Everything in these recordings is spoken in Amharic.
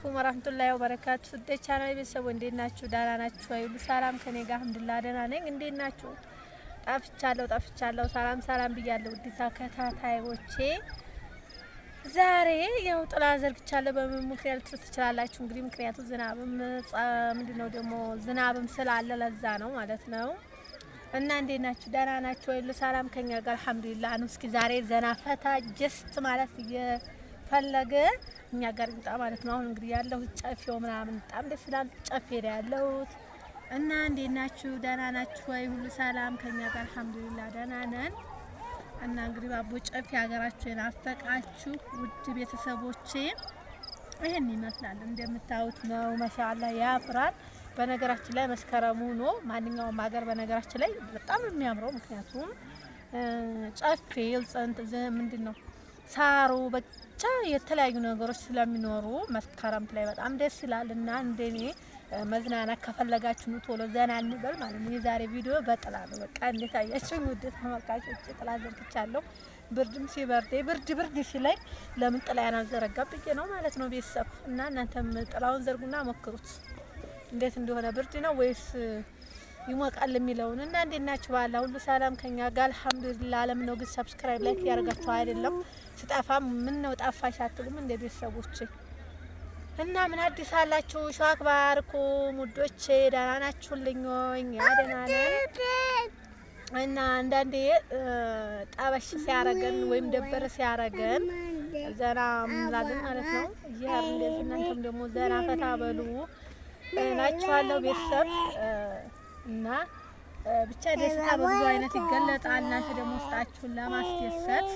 አለይኩም ወራህመቱላሂ ወበረካቱ። ቻናሌ ቤተሰቦች እንዴት ናችሁ? ደህና ናችሁ? ሁሉ ሰላም ከኔ ጋር አልሐምዱሊላህ ደህና ነኝ። እንዴት ናችሁ? ጠፍቻለሁ። ሰላም ብያለሁ። ውድ ተከታታዮቼ ዛሬ ያው ጥላ ዘርግቻለሁ። በምን ምክንያት ትችላላችሁ እንግዲህ ምክንያቱ ዝናብም ስላለ ለዛ ነው ማለት ነው። እና እንዴት ናችሁ? ደህና ናችሁ? ሁሉ ሰላም ከኛ ጋር አልሐምዱሊላህ ነው። እስኪ ዛሬ ዘና ፈታ ጀስት ማለት ፈለገ እኛ ጋር እንጣ ማለት ነው። አሁን እንግዲህ ያለው ጨፌው ምናምን በጣም ደስ ይላል። ጨፌ ላይ ያለሁት እና እንዴት ናችሁ? ደህና ናችሁ ወይ? ሁሉ ሰላም ከኛ ጋር አልሐምዱሊላህ ደህና ነን። እና እንግዲህ ባቦ ጨፌ ሀገራችሁ የናፈቃችሁ ውድ ቤተሰቦቼ ይሄን ይመስላል እንደምታዩት ነው። ማሻአላህ ያፍራል። በነገራችን ላይ መስከረሙ ነው ማንኛውም ሀገር በነገራችን ላይ በጣም የሚያምረው ምክንያቱም ጨፌ ምንድነው ሳሩ ብቻ የተለያዩ ነገሮች ስለሚኖሩ መስከረም ላይ በጣም ደስ ይላል። እና እንደኔ መዝናናት ከፈለጋችሁ ነው ቶሎ ዘና እንበል ማለት ነው። የዛሬ ቪዲዮ በጥላ ነው። በቃ እንዴት አያችሁ ውድ ተመልካቾች? ጥላ ዘርግቻለሁ። ብርድም ሲበርደኝ ብርድ ሲለኝ ለምን ጥላ ያናዘረጋብ ብዬ ነው ማለት ነው ቤተሰብ። እና እናንተም ጥላውን ዘርጉና ሞክሩት እንዴት እንደሆነ ብርድ ነው ወይስ ይሞቃል የሚለውን። እና እንዴት ናችሁ? ባላ ሁሉ ሰላም ከኛ ጋር አልሐምዱሊላህ። አለም ነው ግን ሰብስክራይብ ላይክ ያደርጋችሁ አይደለም ስጣፋም ምን ነው ጠፋሽ አትሉም እንደ ቤተሰቦቼ። እና ምን አዲስ አላችሁ? ሻክባርኩም ውዶቼ ደህና ናችሁልኝ ወይ? ደህና ነን። እና አንዳንዴ ጣበሽ ሲያረገን ወይም ደበረ ሲያረገን ዘና እንላለን ማለት ነው። እንደዚህ እናንተም ደግሞ ዘና ፈታ በሉ ናችኋለሁ ቤተሰብ። እና ብቻ ደስታ በብዙ አይነት ይገለጣል። እናንተ ደግሞ ውስጣችሁን ለማስደሰት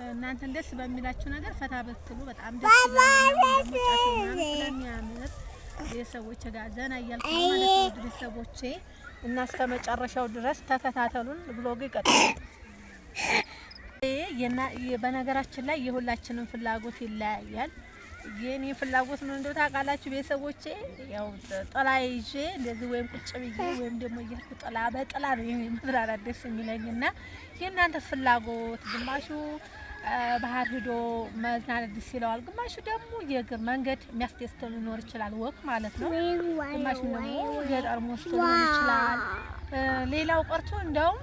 እናንተን ደስ በሚላችሁ ነገር ፈታ በትሉ በጣም ደስ ይላል። ስለሚያምር ቤተሰቦቼ ጋር ዘና እያልኩ ማለት ነው ቤተሰቦቼ። እና እስከ መጨረሻው ድረስ ተከታተሉን። ብሎግ ይቀጥላል። በነገራችን ላይ የሁላችንም ፍላጎት ይለያያል። የኔ ፍላጎት ምን እንደው ታውቃላችሁ ቤተሰቦቼ? ያው ጥላ ይዤ እንደዚህ ወይም ቁጭ ብዬ ወይም ደግሞ እየሄድኩ ጥላ በጥላ ነው የመዝናናት ደስ የሚለኝና የእናንተ ፍላጎት ግማሹ ባህር ሂዶ መዝናናት ደስ ይለዋል፣ ግማሹ ደግሞ የእግር መንገድ የሚያስደስተው ሊኖር ይችላል ወክ ማለት ነው። ግማሹ ደግሞ ገጠር ሞስቶ ሊሆን ይችላል። ሌላው ቀርቶ እንደውም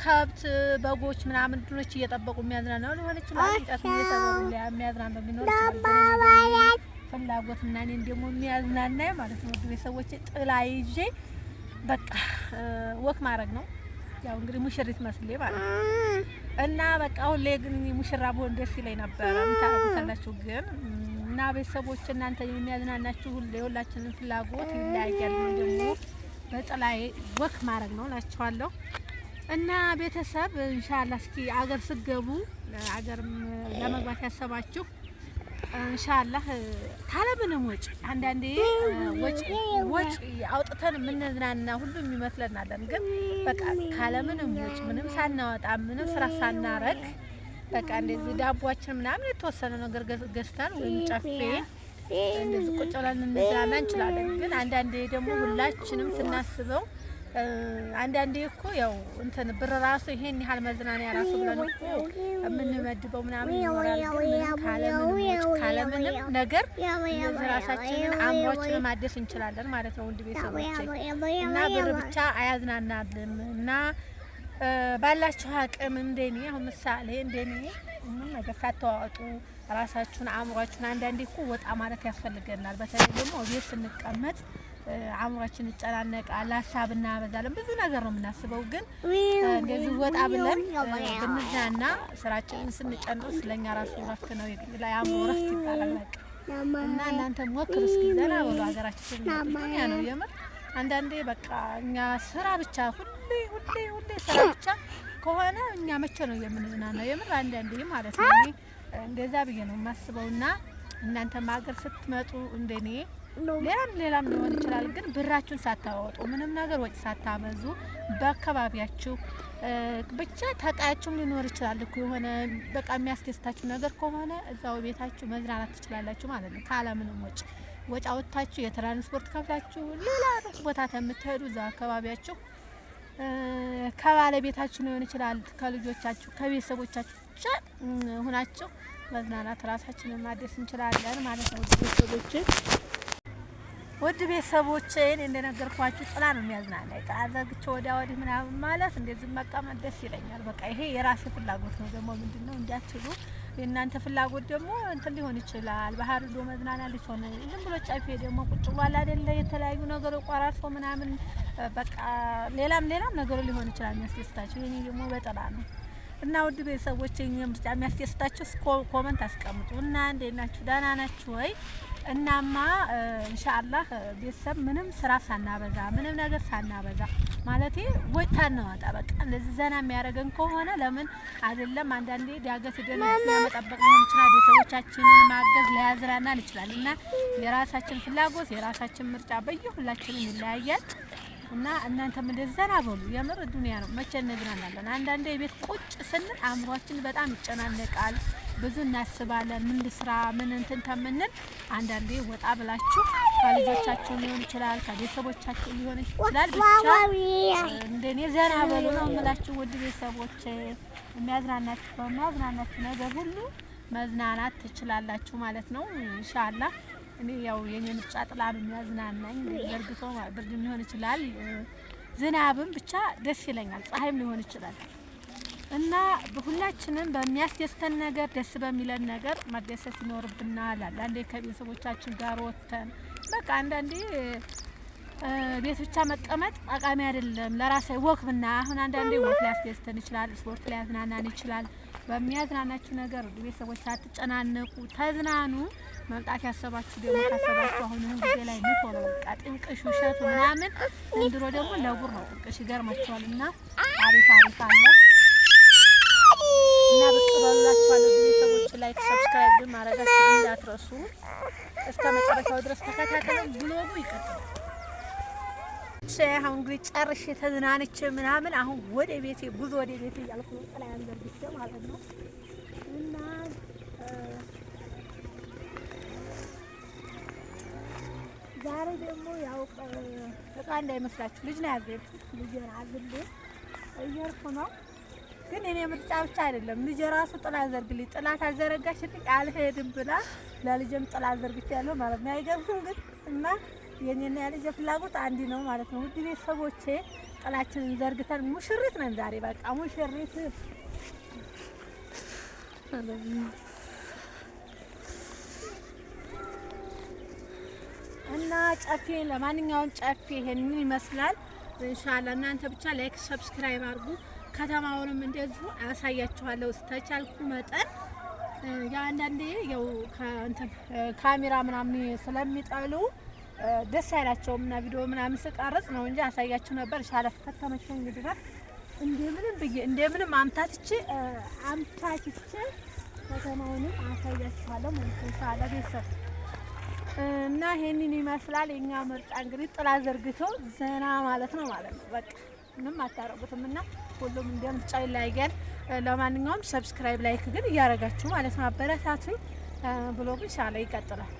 ከብት በጎች ምናምን ድሮች እየጠበቁ የሚያዝናናው ሊሆን ይችላል። እንጨት እየሰበሩ የሚያዝናናው ሊኖር ይችላል። ፍላጎት እና እኔን ደግሞ የሚያዝናና ማለት ነው ቤተሰቦቼ ጥላ ይዤ በቃ ወክ ማድረግ ነው። ያው እንግዲህ ሙሽሪት መስሌ ማለት ነው። እና በቃ ሁሌ ግን ሙሽራ ብሆን ደስ ይለኝ ነበር። ምታረጉታላችሁ ግን እና ቤተሰቦች እናንተ የሚያዝናናችሁ ሁላችንም ፍላጎት ይለያያል። ደግሞ በጥላዬ ወክ ማድረግ ነው እላችኋለሁ። እና ቤተሰብ ኢንሻአላህ እስኪ አገር ስገቡ አገርም ለመግባት ያሰባችሁ ኢንሻአላህ ታለምንም ወጪ አንዳንዴ ወጪ አውጥተን ምንዝናና ሁሉ የሚመስለናል። ግን በቃ ካለምንም ወጪ ምንም ሳናወጣ ምንም ስራ ሳናረግ በቃ እንደዚህ ዳቦአችን ምናምን የተወሰነ ነገር ገዝተን ወይም ጨፌ እንደዚህ ቁጭ ብለን እንዝናና እንችላለን። ግን አንዳንዴ ደግሞ ሁላችንም ስናስበው አንዳንዴ እኮ ያው እንትን ብር ራሱ ይሄን ያህል መዝናኛ ራሱ ብለን እኮ የምንመድበው ምናምን ይኖራል። ግን ካለምንም ነገር ራሳችንን አእምሯችንን ማደስ እንችላለን ማለት ነው ውድ ቤተሰቦቼ። እና ብር ብቻ አያዝናናልም። እና ባላችሁ አቅም እንደኔ አሁን ምሳሌ እንደኔ ምን ነገር ሳታዋጡ ራሳችሁን አእምሯችሁን አንዳንዴ እኮ ወጣ ማለት ያስፈልገናል። በተለይ ደግሞ ቤት ስንቀመጥ አእምሯችን ይጨናነቃል፣ ሀሳብ እናበዛለን፣ ብዙ ነገር ነው የምናስበው። ግን እንደዚህ ወጣ ብለን ብንዝናና ስራችንን ስንጨርስ ስለኛ ራሱ ረፍት ነው ላይ አእምሮ ረፍት ይባላል። በቃ እና እናንተ ሞክሩ እስኪ ዘና በሉ። ሀገራችን ያ ነው የምር። አንዳንዴ በቃ እኛ ስራ ብቻ ሁሌ ስራ ብቻ ከሆነ እኛ መቼ ነው የምንዝናናው? የምር አንዳንዴ ማለት ነው እንደዛ ብዬ ነው የማስበውና እናንተም ሀገር ስትመጡ እንደኔ ሌላም ሊሆን ይችላል። ግን ብራችሁን ሳታወጡ ምንም ነገር ወጪ ሳታበዙ በአካባቢያችሁ ብቻ ተቃያችሁም ሊኖር ይችላል እኮ የሆነ በቃ የሚያስደስታችሁ ነገር ከሆነ እዛው ቤታችሁ መዝናናት ትችላላችሁ ማለት ነው። ካለምንም ወጪ አውጥታችሁ የትራንስፖርት ከፍላችሁ ሌላ ቦታ ተምትሄዱ እዛው አካባቢያችሁ ከባለቤታችሁ ሊሆን ይችላል ከልጆቻችሁ ከቤተሰቦቻችሁ ብቻ ሆናችሁ መዝናናት ራሳችንን ማደስ እንችላለን ማለት ነው። ውድ ቤተሰቦቼ እንደነገርኳችሁ ጥላ ነው የሚያዝናናኝ። ጥላ ዘርግቼ ወዲያ ወዲህ ምናምን ማለት እንደዚህ መቀመጥ ደስ ይለኛል። በቃ ይሄ የራሴ ፍላጎት ነው። ደግሞ ምንድነው እንዳትሉ የእናንተ ፍላጎት ደግሞ እንትን ሊሆን ይችላል። ባህር ዶ መዝናናት ሊሆን ዝም ብሎ ጨፌ ደግሞ ቁጭ ብሏል አይደለ? የተለያዩ ነገሮች ቆራርሶ ምናምን በቃ ሌላም ነገር ሊሆን ይችላል የሚያስደስታችሁ። የኔ ደግሞ በጥላ ነው። እና ውድ ቤተሰቦቼ ምርጫ የሚያስደስታችሁ ኮመንት አስቀምጡ እና እንዴት ናችሁ? ደህና ናችሁ ወይ? እናማ ኢንሻአላህ ቤተሰብ ምንም ስራ ሳናበዛ ምንም ነገር ሳናበዛ ማለቴ ወጣ ነው በቃ እንደዚህ ዘና የሚያደርገን ከሆነ ለምን አይደለም አንዳንዴ ዳገት ደን ያመጣበቅ ሊሆን ይችላል። ቤተሰቦቻችንን ማገዝ ሊያዝራናን ይችላል። እና የራሳችን ፍላጎት የራሳችን ምርጫ በየሁላችንም ይለያያል። እና እናንተም እንደዛ ዘና በሉ። የምር ዱንያ ነው መቼ እንዝናናለን? አንዳንዴ ቤት ቁጭ ስንል አእምሯችን በጣም ይጨናነቃል። ብዙ እናስባለን። ምን ልስራ ምን እንትን ተምንል አንዳንዴ ወጣ ብላችሁ ከልጆቻችሁ ሊሆን ይችላል ከቤተሰቦቻችሁ ሊሆን ይችላል ብቻ እንደኔ ዘና በሉ ነው የምላችሁ። ውድ ቤተሰቦቼ የሚያዝናናችሁ በማዝናናችሁ ነገር ሁሉ መዝናናት ትችላላችሁ ማለት ነው ኢንሻአላህ። እኔ ያው የኔ ምርጫ ጥላ ነው የሚያዝናናኝ። ዘርግቶ ብርድ ሊሆን ይችላል ዝናብም ብቻ ደስ ይለኛል። ፀሐይም ሊሆን ይችላል። እና ሁላችንም በሚያስደስተን ነገር ደስ በሚለን ነገር መደሰት ይኖርብናል። አንዳንዴ ከቤተሰቦቻችን ጋር ወጥተን በቃ አንዳንዴ ቤት ብቻ መቀመጥ ጠቃሚ አይደለም። ለራሴ ወክ ብና አሁን አንዳንዴ ወክ ሊያስደስተን ይችላል። ስፖርት ሊያዝናናን ይችላል። በሚያዝናናችሁ ነገር ቤተሰቦች ሳትጨናነቁ ተዝናኑ። መምጣት ያሰባችሁ ደግሞ ካሰባችሁ አሁን ጊዜ ላይ ምትሆነ በቃ ጥንቅሽ ውሸቱ ምናምን እንድሮ ደግሞ ለጉር ነው ጥንቅሽ ይገርማችኋል። እና አሪፍ አለ እና ብቅ በሉላችኋለሁ ቤተሰቦች። ላይክ ሰብስክራይብ ግን ማድረጋችሁ እንዳትረሱ። እስከ መጨረሻው ድረስ ተከታተሉ። ብሎጉ ይቀጥላል። አሁን እንግዲህ ጨርሼ ተዝናንቼ ምናምን አሁን ወደ ቤቴ ጉዞ ወደ ቤቴ እያልኩ ነው። ጥላ ያንዘርግቼ ማለት ነው። እና ዛሬ ደግሞ ያው እቃ እንዳይመስላችሁ ልጅ ነው ያዘልኩት። ልጅን አዝልኝ እየርኩ ነው። ግን እኔ ምርጫ ብቻ አይደለም ልጅ ራሱ ጥላ ዘርግልኝ ጥላ ታዘረጋሽልኝ አልሄድም ብላ ለልጅም ጥላ ዘርግቻለሁ ማለት ነው። አይገርምም? ግን እና የኔና የልጅ ፍላጎት አንድ ነው ማለት ነው። ውድ ቤተሰቦቼ ጥላችንን ዘርግተን ሙሽሪት ነን ዛሬ በቃ ሙሽሪት። እና ጨፌ ለማንኛውም ጨፌ ይሄንን ይመስላል ኢንሻአላህ። እናንተ ብቻ ላይክ ሰብስክራይብ አድርጉ። ከተማውንም እንደዚሁ አሳያችኋለሁ ተቻልኩ መጠን። ያ አንዳንዴ ያው ከእንትን ካሜራ ምናምን ስለሚጠሉ ደስ አይላቸውም እና ቪዲዮ ምናምን ስቀርጽ ነው እንጂ አሳያችሁ ነበር። ሻለፍ ከተመቸኝ እንግዲህ እንደምንም አምታትቼ ከተማውንም አሳያችኋለሁ ማለት ነው ኢንሻአላህ ቤተሰብ። እና ይሄንን ይመስላል የኛ ምርጫ እንግዲህ ጥላ ዘርግቶ ዘና ማለት ነው ማለት ነው። በቃ ምንም አታረጉትም እና ሁሉም እንደምርጫው ይለያያል። ለማንኛውም ሰብስክራይብ ላይክ ግን እያረጋችሁ ማለት ነው አበረታቱኝ። ብሎጉ ኢንሻአላህ ይቀጥላል።